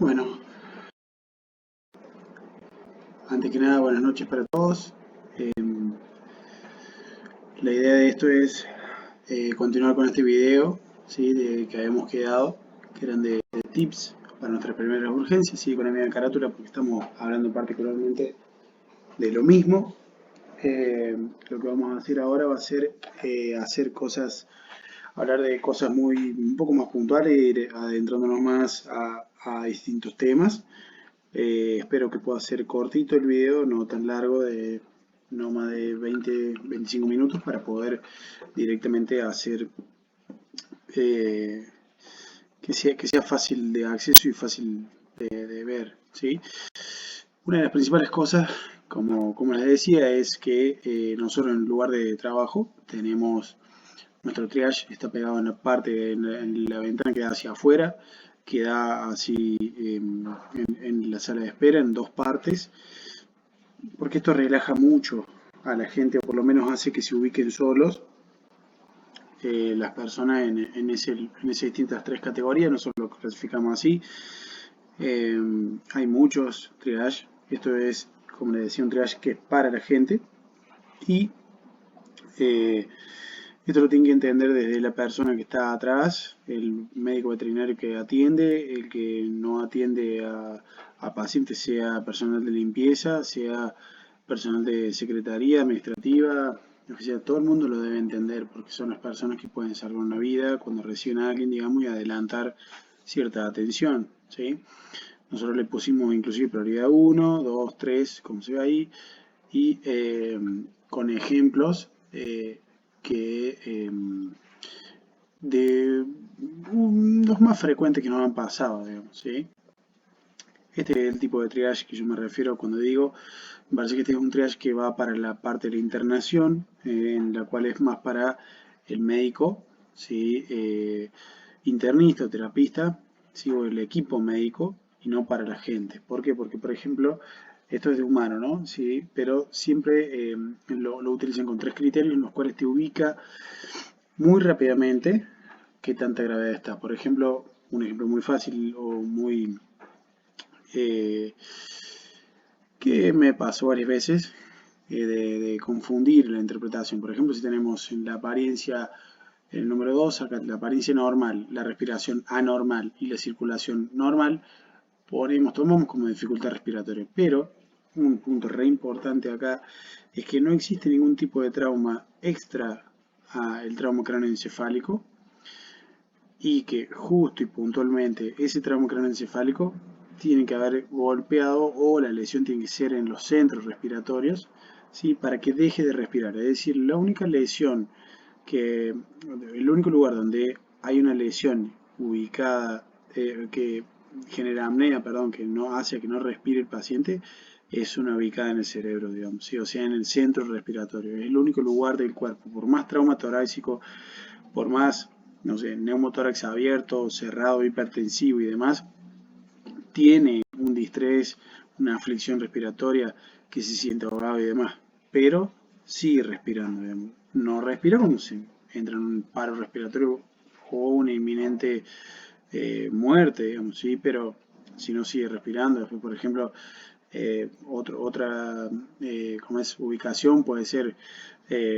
Bueno, antes que nada, buenas noches para todos. La idea de esto es continuar con este video, ¿sí? Que habíamos quedado, que eran de tips para nuestras primeras urgencias, ¿sí? Con la misma carátula, porque estamos hablando particularmente de lo mismo. Lo que vamos a hacer ahora va a ser hacer cosas, hablar de cosas un poco más puntuales, ir adentrándonos más a distintos temas. Espero que pueda ser cortito el video, no tan largo, de no más de 20-25 minutos para poder directamente hacer eh, que sea fácil de acceso y fácil de ver, ¿sí? Una de las principales cosas, como les decía, es que nosotros en el lugar de trabajo tenemos nuestro triage, está pegado en la parte, en la ventana que da hacia afuera, que da así en la sala de espera en dos partes, porque esto relaja mucho a la gente, o por lo menos hace que se ubiquen solos las personas en esas distintas tres categorías. Nosotros lo clasificamos así. Eh, Hay muchos triage. Esto es, como les decía, un triage que es para la gente. Y eh, esto lo tienen que entender desde la persona que está atrás, el médico veterinario que atiende, el que no atiende a pacientes, sea personal de limpieza, sea personal de secretaría, administrativa, o sea, todo el mundo lo debe entender porque son las personas que pueden salvar una vida cuando reciben a alguien, digamos, y adelantar cierta atención, ¿sí? Nosotros le pusimos inclusive prioridad uno, 2, 3, como se ve ahí, y con ejemplos que de los más frecuentes que nos han pasado, digamos, ¿sí? Este es el tipo de triage que yo me refiero cuando digo, me parece que este es un triage que va para la parte de la internación, en la cual es más para el médico, ¿sí? Internista o terapista, ¿sí? O el equipo médico, y no para la gente. ¿Por qué? Porque, por ejemplo, esto es de humano, ¿no? Sí, pero siempre lo utilizan con tres criterios en los cuales te ubica muy rápidamente qué tanta gravedad está. Por ejemplo, un ejemplo muy fácil o muy eh, que me pasó varias veces de confundir la interpretación. Por ejemplo, si tenemos en la apariencia el número 2, acá la apariencia normal, la respiración anormal y la circulación normal, tomamos como dificultad respiratoria. Pero un punto re importante acá es que no existe ningún tipo de trauma extra al trauma cráneoencefálico y que justo y puntualmente ese trauma craneoencefálico tiene que haber golpeado o la lesión tiene que ser en los centros respiratorios, ¿sí? Para que deje de respirar. Es decir, la única lesión el único lugar donde hay una lesión ubicada que genera apnea, perdón, que no hace que no respire el paciente, es una ubicada en el cerebro, digamos, ¿sí? O sea, en el centro respiratorio. Es el único lugar del cuerpo. Por más trauma torácico, por más, no sé, neumotórax abierto, cerrado, hipertensivo y demás, tiene un distrés, una aflicción respiratoria que se siente ahogado y demás, pero sigue respirando, digamos. No respira como si entra en un paro respiratorio o una inminente muerte, digamos, sí, pero si no sigue respirando. Por ejemplo, otra como es ubicación puede ser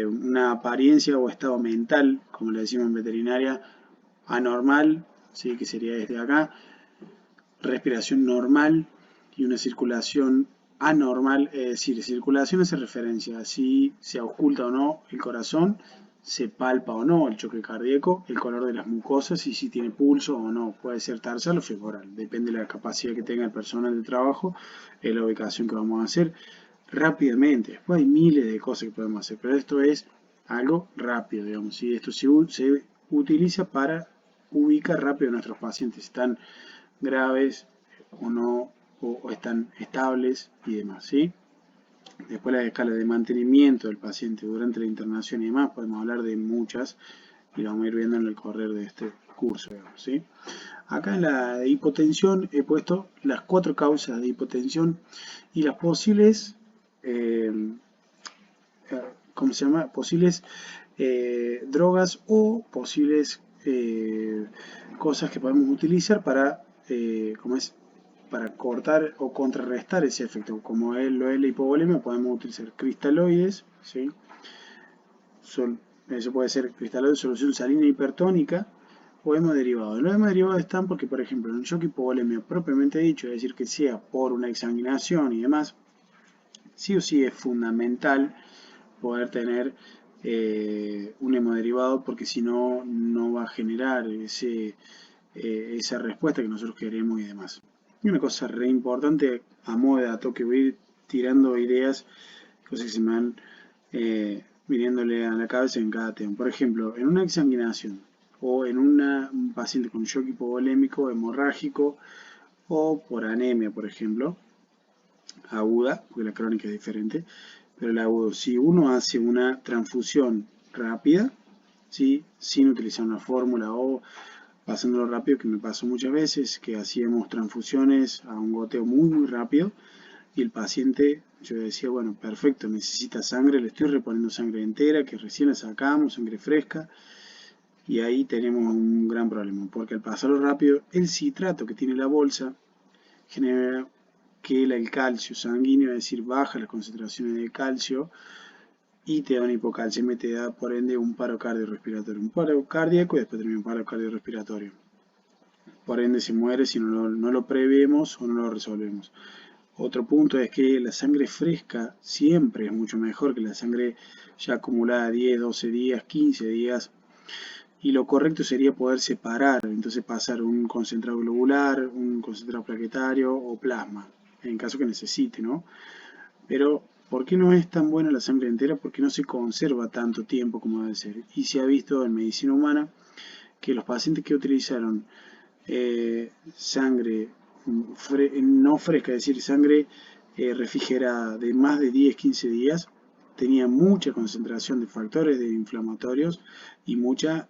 una apariencia o estado mental, como le decimos en veterinaria, anormal, ¿sí? Que sería desde acá, respiración normal y una circulación anormal, es decir, circulación hace referencia a si se oculta o no el corazón, se palpa o no el choque cardíaco, el color de las mucosas y si tiene pulso o no, puede ser tarsal o femoral, depende de la capacidad que tenga el personal de trabajo, es la ubicación que vamos a hacer rápidamente. Después hay miles de cosas que podemos hacer, pero esto es algo rápido, digamos, y esto se utiliza para ubicar rápido a nuestros pacientes, están graves o no, o están estables y demás, ¿sí? Después la escala de mantenimiento del paciente durante la internación y demás, podemos hablar de muchas y lo vamos a ir viendo en el correr de este curso, digamos, ¿sí? Acá en la de hipotensión he puesto las 4 causas de hipotensión y las posibles, eh, ¿cómo se llama? Posibles drogas o posibles cosas que podemos utilizar para, ¿cómo es? para cortar o contrarrestar ese efecto. Como lo es la hipovolemia, podemos utilizar cristaloides, ¿sí? Eso puede ser cristaloides de solución salina hipertónica o hemoderivados. Los hemoderivados están porque, por ejemplo, en un shock hipovolemia propiamente dicho, es decir, que sea por una exsanguinación y demás, sí o sí es fundamental poder tener un hemodiderivado porque si no, no va a generar esa respuesta que nosotros queremos y demás. Y una cosa re importante, a modo de dato, que voy a ir tirando ideas, cosas que se me van viniéndole a la cabeza en cada tema. Por ejemplo, en una exsanguinación o en un paciente con shock hipovolémico, hemorrágico o por anemia, por ejemplo, aguda, porque la crónica es diferente, pero el agudo, si uno hace una transfusión rápida, ¿sí? Sin utilizar una fórmula o pasándolo rápido, que me pasó muchas veces, que hacíamos transfusiones a un goteo muy rápido y el paciente, yo decía, bueno, perfecto, necesita sangre, le estoy reponiendo sangre entera, que recién la sacamos, sangre fresca, y ahí tenemos un gran problema, porque al pasarlo rápido, el citrato que tiene la bolsa genera que el calcio sanguíneo, es decir, baja las concentraciones de calcio y te da una hipocalcemia y te da por ende un paro cardiorrespiratorio. Un paro cardíaco y después termina un paro cardiorrespiratorio. Por ende se muere si no lo prevemos o no lo resolvemos. Otro punto es que la sangre fresca siempre es mucho mejor que la sangre ya acumulada 10, 12 días, 15 días. Y lo correcto sería poder separar, entonces pasar un concentrado globular, un concentrado plaquetario o plasma, en caso que necesite, ¿no? Pero, ¿por qué no es tan buena la sangre entera? Porque no se conserva tanto tiempo como debe ser. Y se ha visto en medicina humana que los pacientes que utilizaron sangre no fresca, es decir, sangre refrigerada de más de 10-15 días, tenía mucha concentración de factores inflamatorios y mucha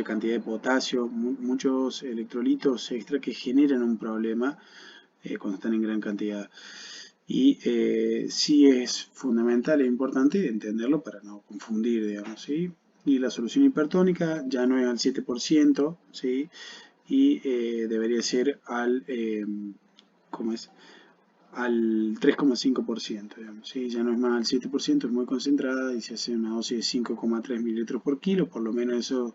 cantidad de potasio, muchos electrolitos extra que generan un problema cuando están en gran cantidad. Y sí es fundamental e importante entenderlo para no confundir, digamos, ¿sí? Y la solución hipertónica ya no es al 7%, ¿sí? Y debería ser ¿cómo es? Al 3,5%, digamos, ¿sí? Ya no es más al 7%, es muy concentrada y se hace una dosis de 5,3 mililitros por kilo, por lo menos eso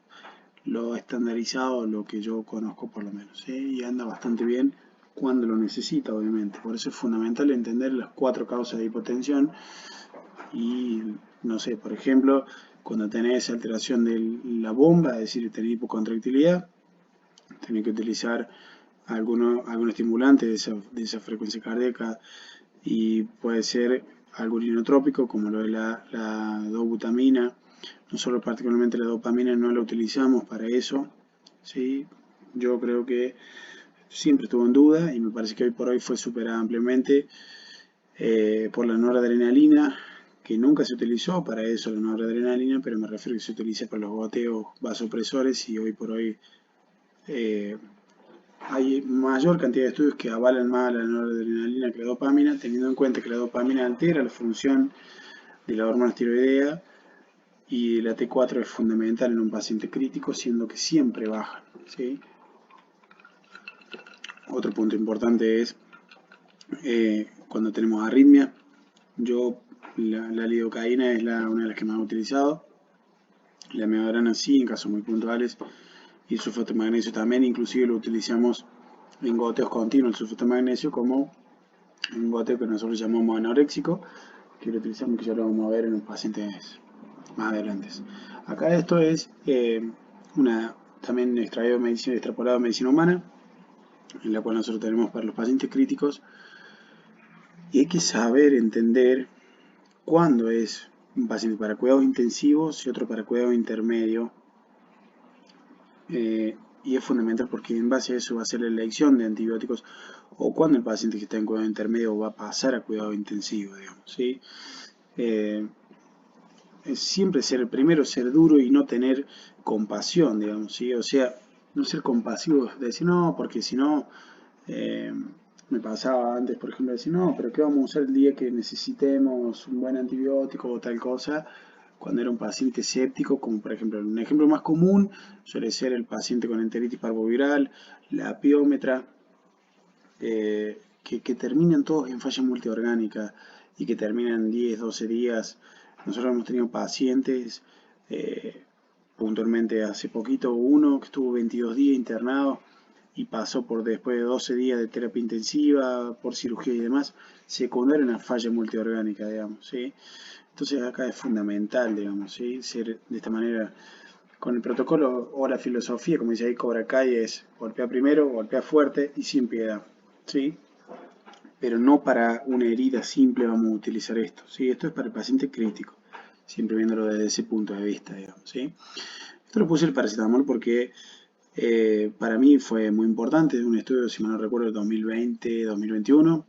lo estandarizado, lo que yo conozco por lo menos, ¿sí? Y anda bastante bien cuando lo necesita, obviamente. Por eso es fundamental entender las 4 causas de hipotensión y, no sé, por ejemplo, cuando tenés alteración de la bomba, es decir, tenés hipocontractilidad, tenés que utilizar algún estimulante de esa frecuencia cardíaca y puede ser algún inotrópico como lo de la dobutamina. Nosotros particularmente la dopamina no la utilizamos para eso, ¿sí? Yo creo que siempre estuvo en duda y me parece que hoy por hoy fue superada ampliamente por la noradrenalina, que nunca se utilizó para eso la noradrenalina, pero me refiero a que se utiliza para los goteos vasopresores y hoy por hoy hay mayor cantidad de estudios que avalan más la noradrenalina que la dopamina, teniendo en cuenta que la dopamina altera la función de la hormona tiroidea y la T4 es fundamental en un paciente crítico, siendo que siempre baja, ¿sí? Otro punto importante es cuando tenemos arritmia. La lidocaína es una de las que más he utilizado. La megagrana sí, en casos muy puntuales. Y el sulfato de magnesio también, inclusive lo utilizamos en goteos continuos, el sulfato de magnesio, como un goteo que nosotros llamamos anoréxico, que lo utilizamos, que ya lo vamos a ver en los pacientes más adelante. Acá esto es también extraído de medicina, extrapolado de medicina humana, en la cual nosotros tenemos para los pacientes críticos, y hay que saber entender cuándo es un paciente para cuidados intensivos y otro para cuidado intermedio. Y es fundamental porque en base a eso va a ser la elección de antibióticos o cuando el paciente que está en cuidado intermedio va a pasar a cuidado intensivo, digamos, ¿sí? Siempre ser el primero, ser duro y no tener compasión, digamos, ¿sí? O sea, no ser compasivo, decir no, porque si no, me pasaba antes, por ejemplo, decir no, pero ¿qué vamos a usar el día que necesitemos un buen antibiótico o tal cosa? Cuando era un paciente séptico, como por ejemplo, un ejemplo más común suele ser el paciente con enteritis parvoviral, la apiómetra, que terminan todos en falla multiorgánica y que terminan 10, 12 días. Nosotros hemos tenido pacientes, puntualmente hace poquito uno que estuvo 22 días internado y pasó por después de 12 días de terapia intensiva, por cirugía y demás, secundaria una falla multiorgánica, digamos, ¿sí? Entonces acá es fundamental, digamos, ¿sí? Ser de esta manera, con el protocolo o la filosofía, como dice ahí Cobra Kai, es golpear primero, golpear fuerte y sin piedad, ¿sí? Pero no para una herida simple vamos a utilizar esto, ¿sí? Esto es para el paciente crítico, siempre viéndolo desde ese punto de vista, digamos, ¿sí? Esto lo puse el paracetamol porque para mí fue muy importante, un estudio, si mal no recuerdo, de 2020-2021,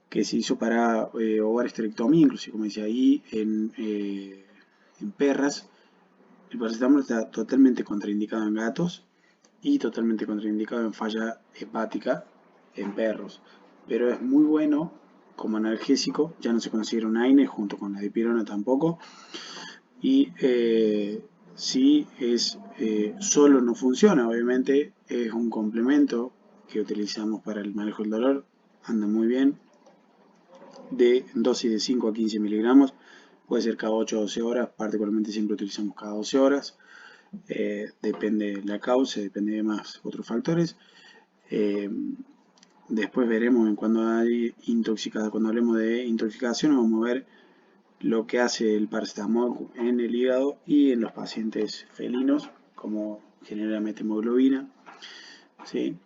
que se hizo para ovario-esterectomía, inclusive como dice ahí, en perras. El paracetamol está totalmente contraindicado en gatos y totalmente contraindicado en falla hepática en perros, pero es muy bueno como analgésico, ya no se considera un AINE junto con la dipirona tampoco, y si es solo no funciona, obviamente es un complemento que utilizamos para el manejo del dolor, anda muy bien, de dosis de 5 a 15 miligramos, puede ser cada 8 o 12 horas, particularmente siempre utilizamos cada 12 horas, depende la causa, depende de más otros factores. Después veremos cuando hablemos de intoxicación, vamos a ver lo que hace el paracetamol en el hígado y en los pacientes felinos, como genera methemoglobina, ¿sí?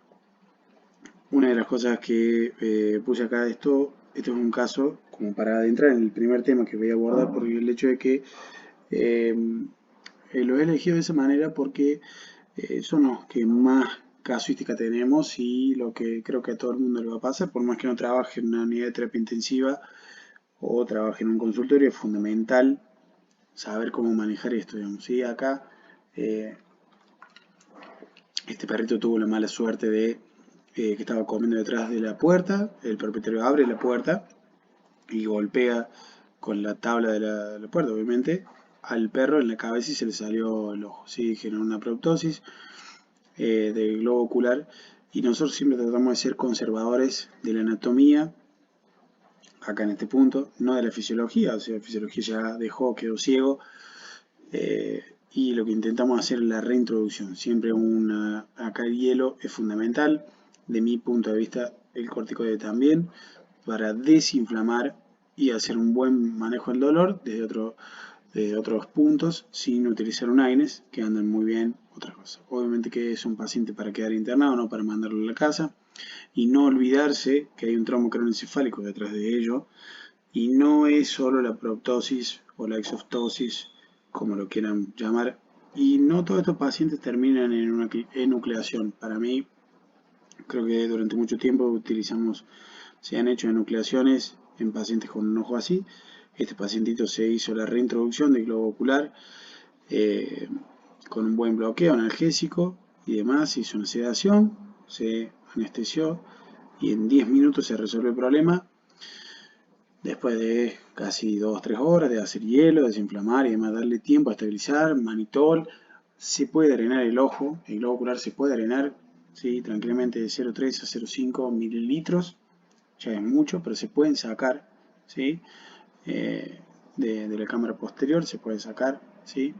Una de las cosas que puse acá de esto es un caso como para adentrar en el primer tema que voy a abordar, porque el hecho de que lo he elegido de esa manera porque son los que más casuística tenemos y lo que creo que a todo el mundo le va a pasar, por más que no trabaje en una unidad de terapia intensiva o trabaje en un consultorio, es fundamental saber cómo manejar esto, digamos. ¿Sí? Acá este perrito tuvo la mala suerte de que estaba comiendo detrás de la puerta, el propietario abre la puerta y golpea con la tabla de la puerta, obviamente, al perro en la cabeza y se le salió el ojo, ¿sí? Generó una proptosis del globo ocular y nosotros siempre tratamos de ser conservadores de la anatomía, acá en este punto, no de la fisiología, o sea, la fisiología ya dejó, quedó ciego, y lo que intentamos hacer es la reintroducción. Siempre acá el hielo es fundamental, de mi punto de vista el corticoide también, para desinflamar y hacer un buen manejo del dolor desde otros puntos sin utilizar un AINES, que andan muy bien otra cosa. Obviamente que es un paciente para quedar internado, no para mandarlo a la casa, y no olvidarse que hay un traumo craneoencefálico detrás de ello, y no es solo la proptosis o la exoftosis, como lo quieran llamar, y no todos estos pacientes terminan en una enucleación. Para mí, creo que durante mucho tiempo se han hecho enucleaciones en pacientes con un ojo así. Este pacientito se hizo la reintroducción del globo ocular con un buen bloqueo analgésico y demás, hizo una sedación, se anestesió y en 10 minutos se resolvió el problema. Después de casi 2-3 horas de hacer hielo, desinflamar y demás, darle tiempo a estabilizar, manitol, se puede drenar el ojo, el globo ocular se puede drenar, ¿sí? Tranquilamente de 0,3 a 0,5 mililitros, ya es mucho, pero se pueden sacar, ¿sí? De la cámara posterior se puede sacar, ¿sí?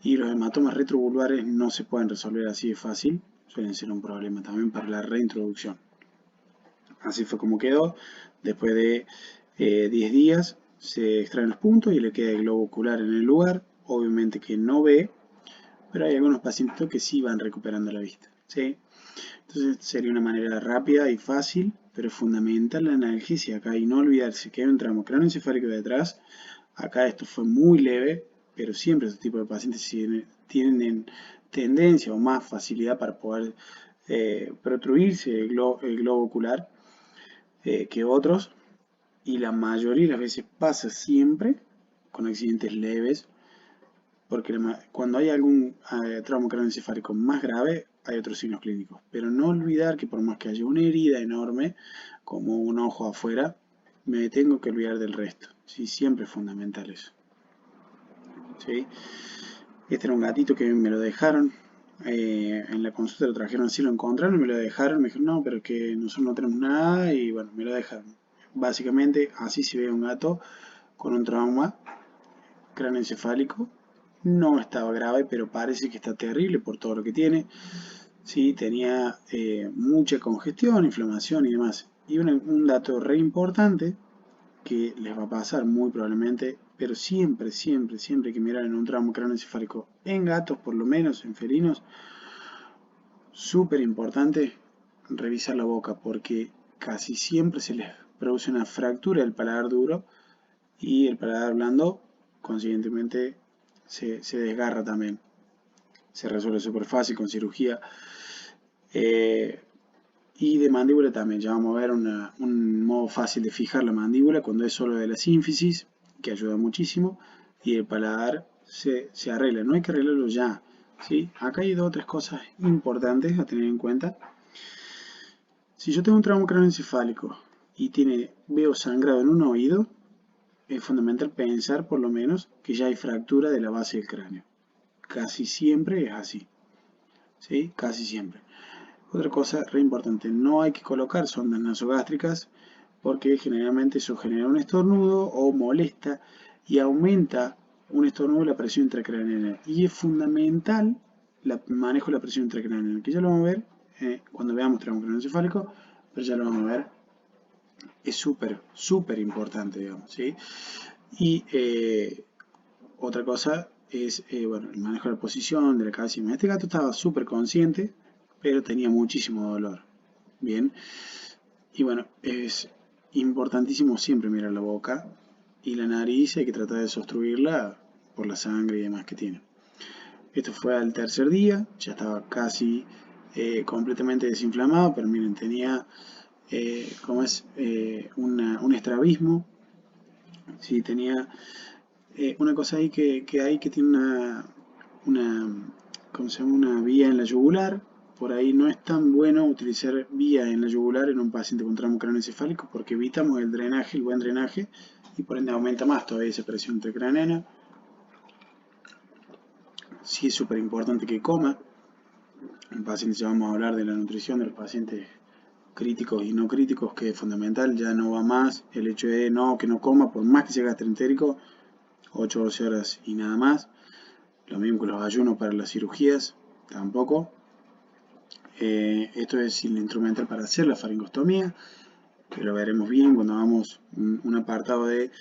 Y los hematomas retrovulvares no se pueden resolver así de fácil, suelen ser un problema también para la reintroducción. Así fue como quedó. Después de 10 días se extraen los puntos y le queda el globo ocular en el lugar. Obviamente que no ve, pero hay algunos pacientes que sí van recuperando la vista, ¿sí? Entonces sería una manera rápida y fácil, pero fundamental la analgesia acá y no olvidarse que hay un tramo craneoencefálico detrás. Acá esto fue muy leve, pero siempre este tipo de pacientes tienen tendencia o más facilidad para poder protruirse el globo ocular que otros, y la mayoría de las veces pasa siempre con accidentes leves, porque cuando hay algún trauma craneoencefálico más grave, hay otros signos clínicos. Pero no olvidar que por más que haya una herida enorme, como un ojo afuera, me tengo que olvidar del resto. ¿Sí? Siempre es fundamental eso. ¿Sí? Este era un gatito que me lo dejaron En la consulta lo trajeron así, lo encontraron, me lo dejaron, me dijeron, no, pero que nosotros no tenemos nada, y bueno, me lo dejaron. Básicamente, así se ve un gato con un trauma cráneoencefálico. No estaba grave, pero parece que está terrible por todo lo que tiene. Sí, tenía mucha congestión, inflamación y demás. Y un dato re importante que les va a pasar muy probablemente, pero siempre, siempre, siempre que miran en un trauma cráneoencefálico en gatos, por lo menos en felinos, súper importante revisar la boca porque casi siempre se les produce una fractura del paladar duro y el paladar blando, consiguientemente, se desgarra también. Se resuelve súper fácil con cirugía. Eh, y de mandíbula también. Ya vamos a ver un modo fácil de fijar la mandíbula cuando es solo de la sínfisis, que ayuda muchísimo. Y el paladar se arregla. No hay que arreglarlo ya. ¿Sí? Acá hay dos o tres cosas importantes a tener en cuenta. Si yo tengo un trauma craneoencefálico y veo sangrado en un oído, es fundamental pensar por lo menos que ya hay fractura de la base del cráneo. Casi siempre es así. ¿Sí? Casi siempre. Otra cosa re importante, no hay que colocar sondas nasogástricas porque generalmente eso genera un estornudo o molesta y aumenta un estornudo la presión intracraneal. Y es fundamental el manejo de la presión intracraneal, que ya lo vamos a ver cuando veamos trauma craneoencefálico, pero ya lo vamos a ver. Es súper, súper importante, digamos, ¿sí? Y otra cosa es, bueno, el manejo de la posición de la cabeza. Este gato estaba súper consciente, pero tenía muchísimo dolor. Bien, y bueno, es importantísimo siempre mirar la boca y la nariz, hay que tratar de obstruirla por la sangre y demás que tiene. Esto fue al tercer día, ya estaba casi completamente desinflamado, pero miren, tenía como es un estrabismo, sí, tenía una cosa ahí que hay que tiene una, ¿cómo se llama? Una vía en la yugular. Por ahí no es tan bueno utilizar vía en la yugular en un paciente con trauma craneoencefálico porque evitamos el drenaje, el buen drenaje, y por ende aumenta más todavía esa presión intracraneana. Sí es súper importante que coma. En pacientes ya vamos a hablar de la nutrición de los pacientes críticos y no críticos, que es fundamental, ya no va más el hecho de que no coma, por más que sea gastroentérico, 8 o 12 horas y nada más. Lo mismo que los ayunos para las cirugías, tampoco. Esto es el instrumental para hacer la faringostomía, que lo veremos bien cuando hagamos un apartado de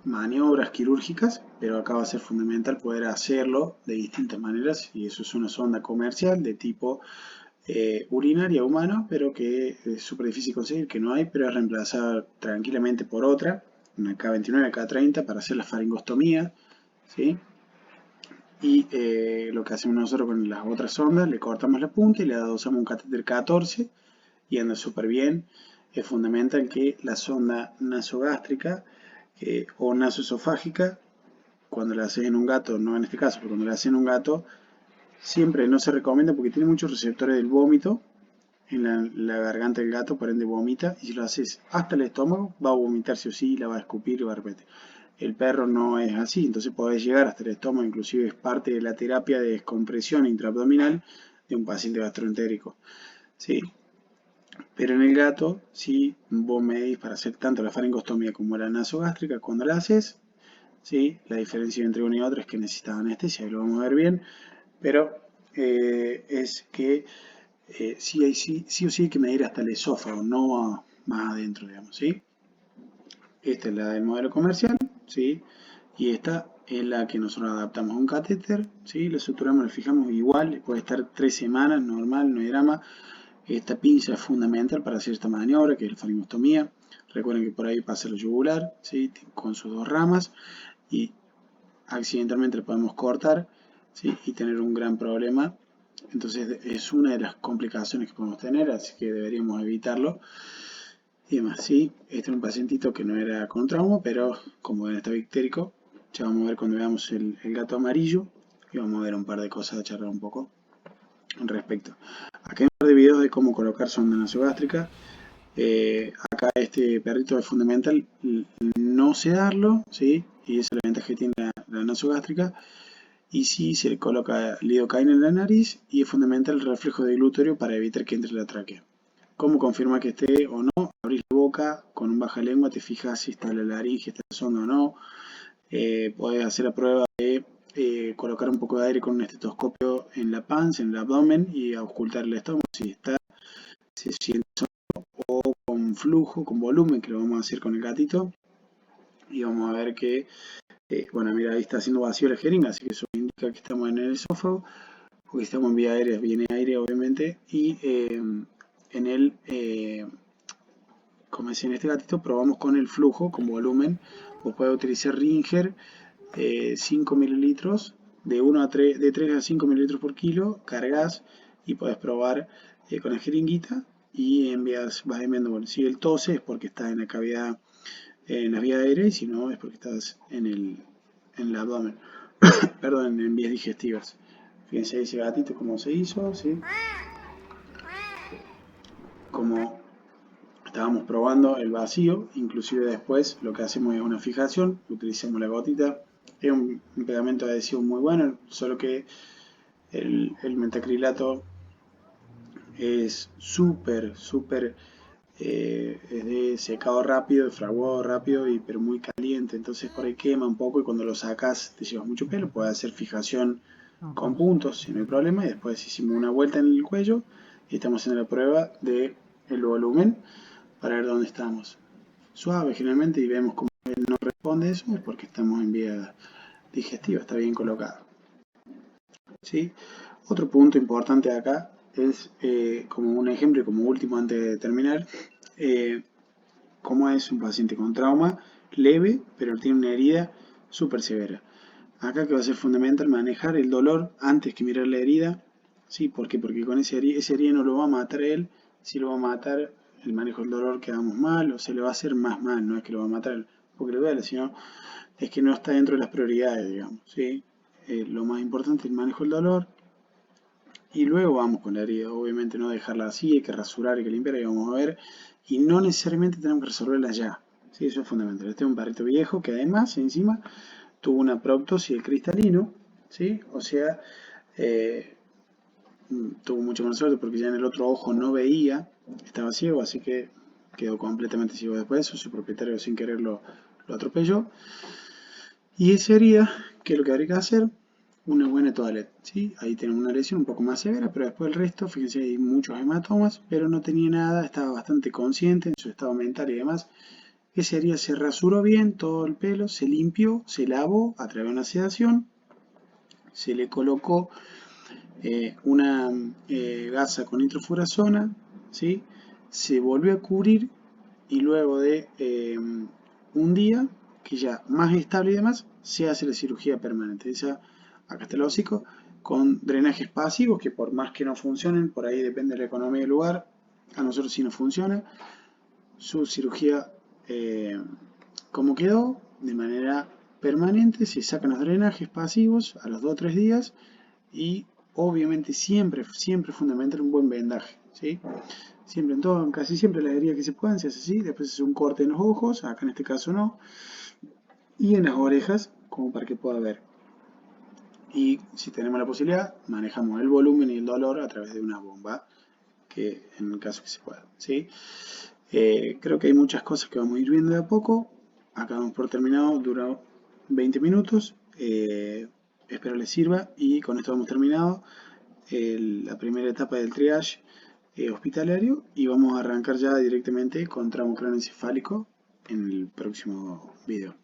maniobras quirúrgicas, pero acá va a ser fundamental poder hacerlo de distintas maneras, y eso es una sonda comercial de tipo urinaria humana, pero que es súper difícil conseguir, que no hay, pero es reemplazada tranquilamente por otra, una K29, K30, para hacer la faringostomía, ¿sí? Y lo que hacemos nosotros con las otras sondas, le cortamos la punta y le adosamos un catéter 14 y anda súper bien. Es fundamental que la sonda nasogástrica o nasoesofágica, cuando la haces en un gato, no en este caso, pero cuando la haces en un gato, siempre no se recomienda porque tiene muchos receptores del vómito en la garganta del gato, por ende vomita, y si lo haces hasta el estómago, va a vomitar sí o sí, la va a escupir y va a repetir. El perro no es así, entonces podés llegar hasta el estómago, inclusive es parte de la terapia de descompresión intraabdominal de un paciente gastroentérico. ¿Sí? Pero en el gato, si vos medís para hacer tanto la faringostomía como la nasogástrica, cuando la haces, ¿sí? La diferencia entre una y otra es que necesitas anestesia, y lo vamos a ver bien, pero es que sí o sí hay que medir hasta el esófago, no más adentro, digamos, ¿sí? Esta es la del modelo comercial, ¿sí? Y esta es la que nosotros adaptamos a un catéter, ¿sí? Lo suturamos, lo fijamos igual, puede estar 3 semanas, normal, no hay drama. Esta pinza es fundamental para hacer esta maniobra, que es la faringostomía. Recuerden que por ahí pasa la yugular, ¿sí? Con sus dos ramas, y accidentalmente la podemos cortar, ¿sí? Y tener un gran problema. Entonces es una de las complicaciones que podemos tener, así que deberíamos evitarlo. Y demás, sí, este es un pacientito que no era con trauma, pero como está bictérico, ya vamos a ver cuando veamos el gato amarillo y vamos a ver un par de cosas a charlar un poco al respecto. Acá hay un par de videos de cómo colocar sonda nasogástrica. Acá este perrito es fundamental no sedarlo, ¿sí? Y esa es la ventaja que tiene la nasogástrica. y sí se le coloca lidocaína en la nariz y es fundamental el reflejo de glúteo para evitar que entre la tráquea. ¿Cómo confirma que esté o no? Abrís la boca con un baja lengua, te fijas si está la laringe, está sonda o no. Podés hacer la prueba de colocar un poco de aire con un estetoscopio en la panza, en el abdomen y ocultar el estómago si está, si siente o con flujo, con volumen, que lo vamos a hacer con el gatito. Y vamos a ver que, bueno, mira, ahí está haciendo vacío la jeringa, así que eso indica que estamos en el esófago, porque estamos en vía aérea, viene aire obviamente, y en el, como decía en este gatito, probamos con el flujo, con volumen. Vos podés utilizar Ringer 5 mililitros, de 3 a 5 mililitros por kilo, cargas y podés probar con la jeringuita y vas enviando. Bueno, si el tose es porque está en la cavidad, en la vía aérea, y si no es porque estás en el abdomen, perdón, en vías digestivas. Fíjense ese gatito cómo se hizo, ¿sí? Como estábamos probando el vacío, inclusive después lo que hacemos es una fijación, utilizamos la gotita, es un pegamento adhesivo muy bueno, solo que el metacrilato es súper es de secado rápido, de fraguado rápido, pero muy caliente, entonces por ahí quema un poco y cuando lo sacas te llevas mucho pelo. Puedes hacer fijación con puntos si no hay problema, y después hicimos una vuelta en el cuello y estamos haciendo la prueba del volumen para ver dónde estamos. Suave generalmente, y vemos cómo él no responde eso, es porque estamos en vía digestiva, está bien colocado. ¿Sí? Otro punto importante acá es, como un ejemplo y como último antes de terminar, cómo es un paciente con trauma leve, pero tiene una herida súper severa. Acá que va a ser fundamental manejar el dolor antes que mirar la herida. ¿Sí? ¿Por qué? Porque con esa herida no lo va a matar él, si lo va a matar el manejo del dolor quedamos mal, o se le va a hacer más mal, no es que lo va a matar porque le duele, sino es que no está dentro de las prioridades, digamos. ¿Sí? Lo más importante es el manejo del dolor, y luego vamos con la herida. Obviamente no dejarla así, hay que rasurar, hay que limpiar, y vamos a ver, y no necesariamente tenemos que resolverla ya. ¿Sí? Eso es fundamental. Este es un perrito viejo que además encima tuvo una proptosis del cristalino, ¿sí? O sea, eh, tuvo mucha mala suerte porque ya en el otro ojo no veía, estaba ciego, así que quedó completamente ciego después de eso. Su propietario sin querer lo atropelló. Y esa herida, ¿qué es lo que habría que hacer? Una buena toalete, ¿sí? Ahí tenemos una lesión un poco más severa, pero después el resto, fíjense, hay muchos hematomas, pero no tenía nada, estaba bastante consciente en su estado mental y demás. Esa herida se rasuró bien, todo el pelo, se limpió, se lavó a través de una sedación, se le colocó una gasa con nitrofurazona, ¿sí? Se volvió a cubrir y luego de un día, que ya más estable y demás, se hace la cirugía permanente. Esa, acá está el hocico, con drenajes pasivos, que por más que no funcionen, por ahí depende de la economía del lugar, a nosotros sí nos funciona. Su cirugía, como quedó, de manera permanente, se sacan los drenajes pasivos a los 2 o 3 días, y obviamente siempre es fundamental un buen vendaje, ¿sí? Siempre, casi siempre las heridas que se puedan se hace así, después se hace un corte en los ojos, acá en este caso no, y en las orejas, como para que pueda ver. Y si tenemos la posibilidad, manejamos el volumen y el dolor a través de una bomba, que en el caso que se pueda, ¿sí? Creo que hay muchas cosas que vamos a ir viendo de a poco. Acá damos por terminado, duró 20 minutos. Espero les sirva y con esto hemos terminado la primera etapa del triage hospitalario, y vamos a arrancar ya directamente con trauma craneoencefálico en el próximo video.